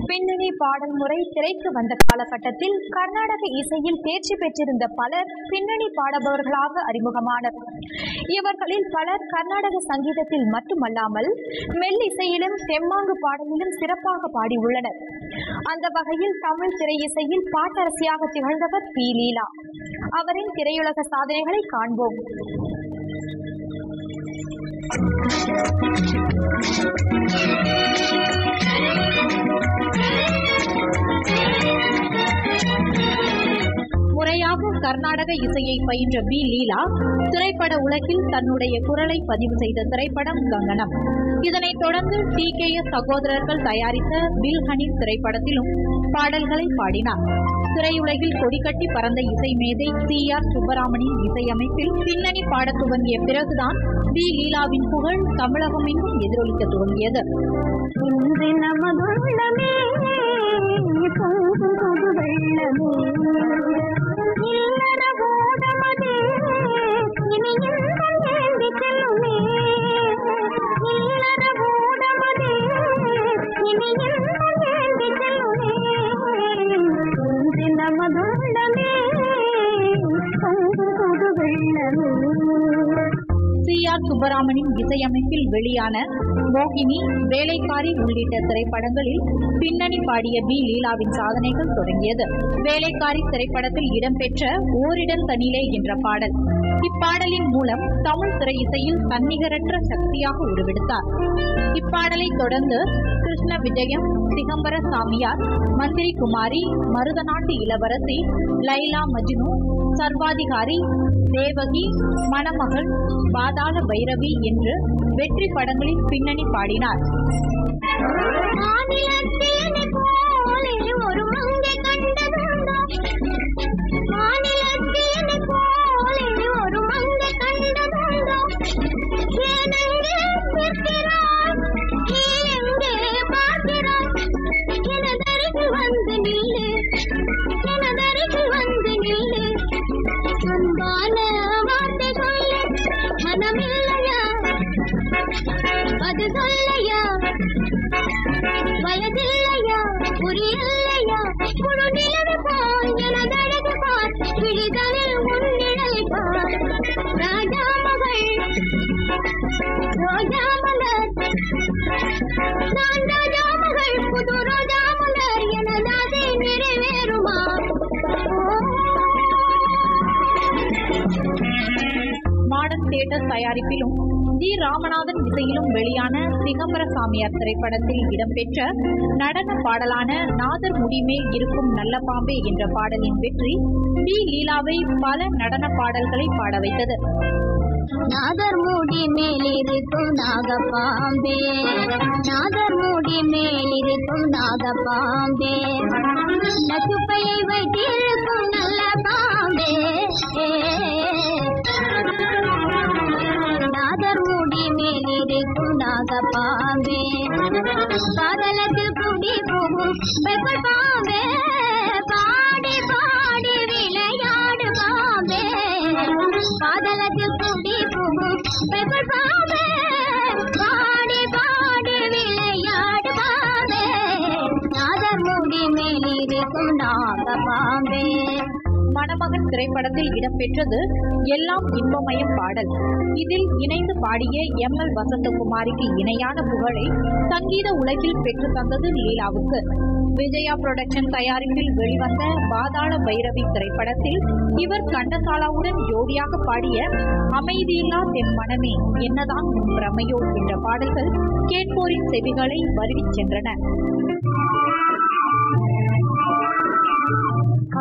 பின்னணி பாடல் முறை திரைக்கு வந்த காலகட்டத்தில் கர்நாடக இசையில் தேர்ச்சி பெற்றிருந்த பலர் பின்னணி பாடுபவர்களாக அறிமுகமானர். இவர்களில் பலர் கர்நாடக சங்கீதத்தில் மட்டுமல்லாமல் மெல்லிசையிலும் தெம்மாங்கு பாடலிலும் சிறப்பாக பாடியுள்ளனர். அந்த வகையில் தமிழ் திரை இசையில் பாட்டரசியாக திகழ்ந்தவர் பி. லீலா. அவரின் திரையுலக சாதனைகளை காண்போம். முறையாக கர்நாடக இசையை பயின்ற பி. லீலா திரைப்பட உலகில் தன்னுடைய குரலை பதிவு செய்த திரைப்படம் கங்கனம். இதனைத் தொடர்ந்து TKS சகோதரர்கள் தயாரித்த பில்ஹனி திரைப்படத்திலும் பாடல்களை பாடினார். திரையுலகில் கொடிக்கட்டி பறந்த இசை மேதை CR சுப்பராமனின் இசையமைப்பில் பின்னணி பாடத் துவங்கிய பிறகுதான் பி. லீலாவின் புகழ் தமிழகம் எங்கும் எதிரொலிக்க துவங்கியது. CR சுப்பராமனின் இசையமைப்பில் வெளியான மோகினி, வேலைக்காரி உள்ளிட்ட திரைப்படங்களில் பின்னணி பாடிய பி. லீலாவின் சாதனைகள் தொடங்கியது. வேலைக்காரி திரைப்படத்தில் இடம்பெற்ற ஓரிடம் தனிலே என்ற பாடல். இப்பாடலின் மூலம் தமிழ் திரை இசையில் தன்னிகரற்ற சக்தியாக உருவெடுத்தார். இப்பாடலை தொடர்ந்து கிருஷ்ண விஜயம், திகம்பர சாமியார், மந்திரி குமாரி, மருதநாட்டு இளவரசி, லைலா மஜ்னு, சர்வாதிகாரி, தேவகி, மணமகள், பாதாள பைரவி என்று வெற்றி படங்களில் பின்னணி பாடினார். மாடர்ன் தியேட்டர் தயாரிப்பிலும் ஜி. ராமநாதன் இசையிலும் வெளியான திகம்பர சாமியார் திரைப்படத்தில் இடம்பெற்ற நடன பாடலான நாதர் முடிமேல் இருக்கும் நல்ல பாம்பே என்ற பாடலின் வெற்றி பி. லீலாவை பல நடன பாடல்களை பாட வைத்தது. நாதர் மூடி மேலிருக்கும் நாகப்பாம்பே, நாதர் மூடி மேலிருக்கும் நாகப்பாம்பே, நச்சுப்பையை வைத்திருக்கும் நல்ல பாம்பே, நாதர் மூடி மேலிருக்கும் நாகப்பாம்பே, காதலத்தில் கூடி போகும் பெப்பர் பாம்பே, பாடி பாடி விளையாடு பாம்பே, காதலத்தில் கூடி போகும் பெப்பர் பாம்பே, பாடி பாடி விளையாடு பாம்பே, நாதர் மூடி மேலிருக்கும் நாகப்பாம்பே. மணமகன் திரைப்படத்தில் இடம்பெற்றது எல்லாம் இன்பமயம் பாடல். இதில் இணைந்து பாடிய ML வசந்தகுமாரிக்கு இணையான புகழை சங்கீத உலகில் பெற்று தந்தது லீலாவுக்கு. விஜயா புரொடக்ஷன் தயாரிப்பில் வெளிவந்த பாதாள பைரவி திரைப்படத்தில் இவர் கண்டசாலாவுடன் ஜோடியாக பாடிய அமைதியில்லா தெம்மனமே, என்னதான் பிரமையோ என்ற பாடல்கள் கேட்போரின் செவிகளை வருடிச் சென்றன.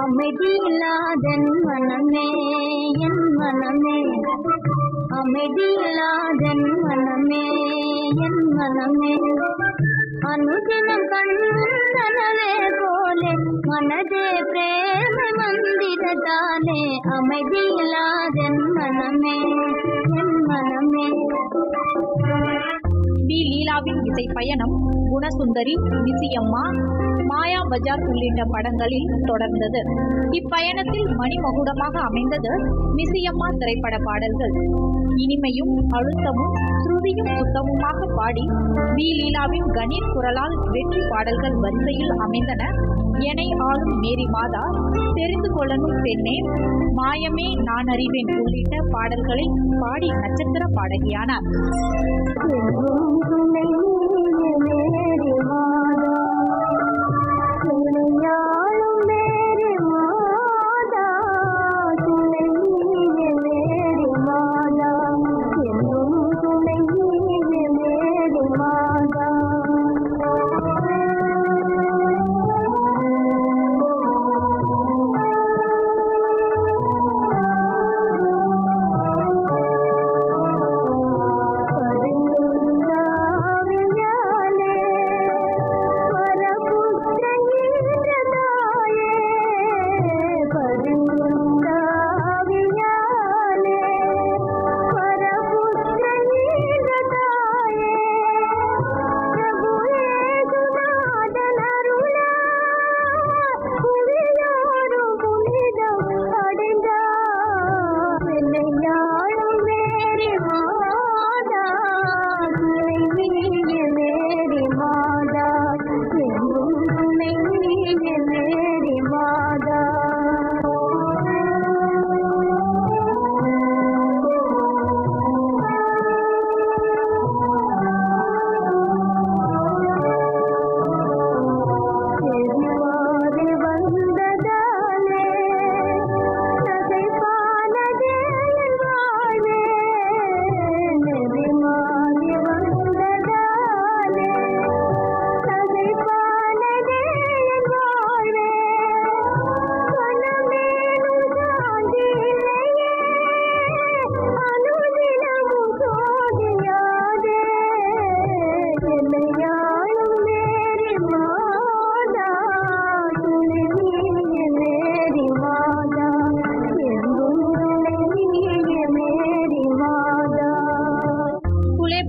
அமைதியில்லாதன் மனமே என் மனமே, அமைதியில்லாதன் மனமே என் மனமே, அனுதினம் கண்ணனவே போலே மனதே பிரேம மந்திரத்தாலே, அமைதியில்லாதன் மனமே என் மனமே. பி. லீலாவின் இசை பயணம் குணசுந்தரி, மிசியம்மா, மாயா பஜார் உள்ளிட்ட படங்களில் தொடர்ந்தது. இப்பயணத்தில் மணிமகுடமாக அமைந்தது மிசியம்மா திரைப்பட பாடல்கள். இனிமையும் அழுத்தமும் ஸ்ருதியும் சுத்தமுமாக பாடி வி லீலாவின் கணீர் குரலால் வெற்றி பாடல்கள் வரிசையில் அமைந்தன. எனை ஆளும் மேரி மாதா, தெரிந்து கொள்ளணும் பெண்ணே, மாயமே நான் அறிவேன் உள்ளிட்ட பாடல்களை பாடி நட்சத்திர பாடகியானார்.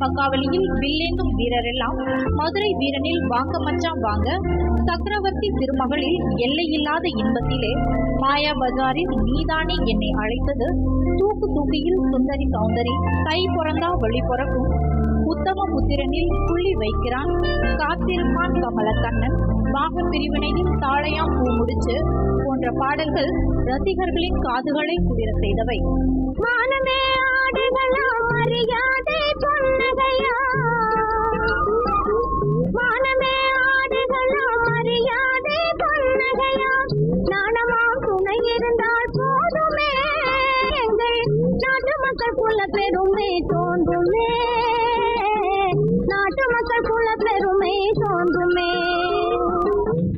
பக்காவலியில் வில்லேந்தும் வீரரெல்லாம் மதுரை வீரனில் வாங்க மச்சான் வாங்க, சக்கரவர்த்தி திருமகளில் எல்லையில்லாத இன்பத்திலே, மாயா பஜாரில் நீதானே என்னை அழைத்தது, தூக்கு தூக்கியில் சுந்தரி சௌந்தரி, கை பிறந்தா வழி பிறக்கும், உத்தம புத்திரனில் புள்ளி வைக்கிறான், காத்திருப்பான் கமலக்கண்ணன், பாக பிரிவினையில் தாழையாம் பூ முடிச்சு போன்ற பாடல்கள் ரசிகர்களின் காதுகளை குளிர செய்தவை. மானமே ஆடுகளா மரியாதை பொன்னகையா, மானமே ஆடுகளா மரியாதை பொன்னகையா, நாணமா துணை இருந்தால் போதுமே, எங்கள் நாட்டு மக்கள் குல பெருமை தோன்றுமே, நாட்டு மக்கள் குல பெருமை தோன்றுமே.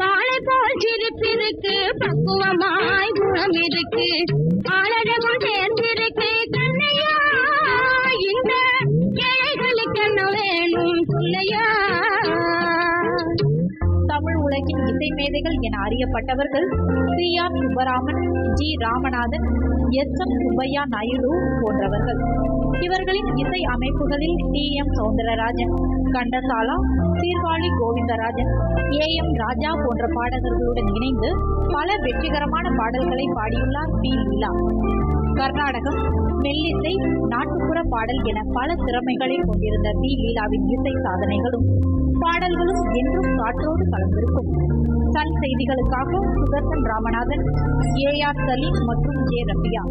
காலை போல் சிரிப்பிருக்கு, பக்குவமாய் குணம் இருக்கு, ஆளரகம் சேர்ந்திருக்கு, கண்ணையா இந்த ஏழைகளுக்கு என்ன வேணும் சொல்லையா. தமிழ் உலகின் இசை மேதைகள் என அறியப்பட்டவர்கள் C.R. Subbaraman, G. Ramanathan, S.M. Subbaiah Naidu போன்றவர்கள். இவர்களின் இசை அமைப்புகளில் T.M. சௌந்தரராஜன், கண்டசாலா, சீர்காழி கோவிந்தராஜன், A.M. ராஜா போன்ற பாடகர்களுடன் இணைந்து பல வெற்றிகரமான பாடல்களை பாடியுள்ளார் வி லீலா. கர்நாடகம், மெல்லிசை, நாட்டுப்புற பாடல் என பல திறமைகளை கொண்டிருந்த வி லீலாவின் இசை சாதனைகளும் பாடல்களும் என்றும் காற்றோடு கலந்திருக்கும். சன் செய்திகளுக்காக சுதர்சன் ராமநாதன், A.R. சலீம் மற்றும் J. ரபியா.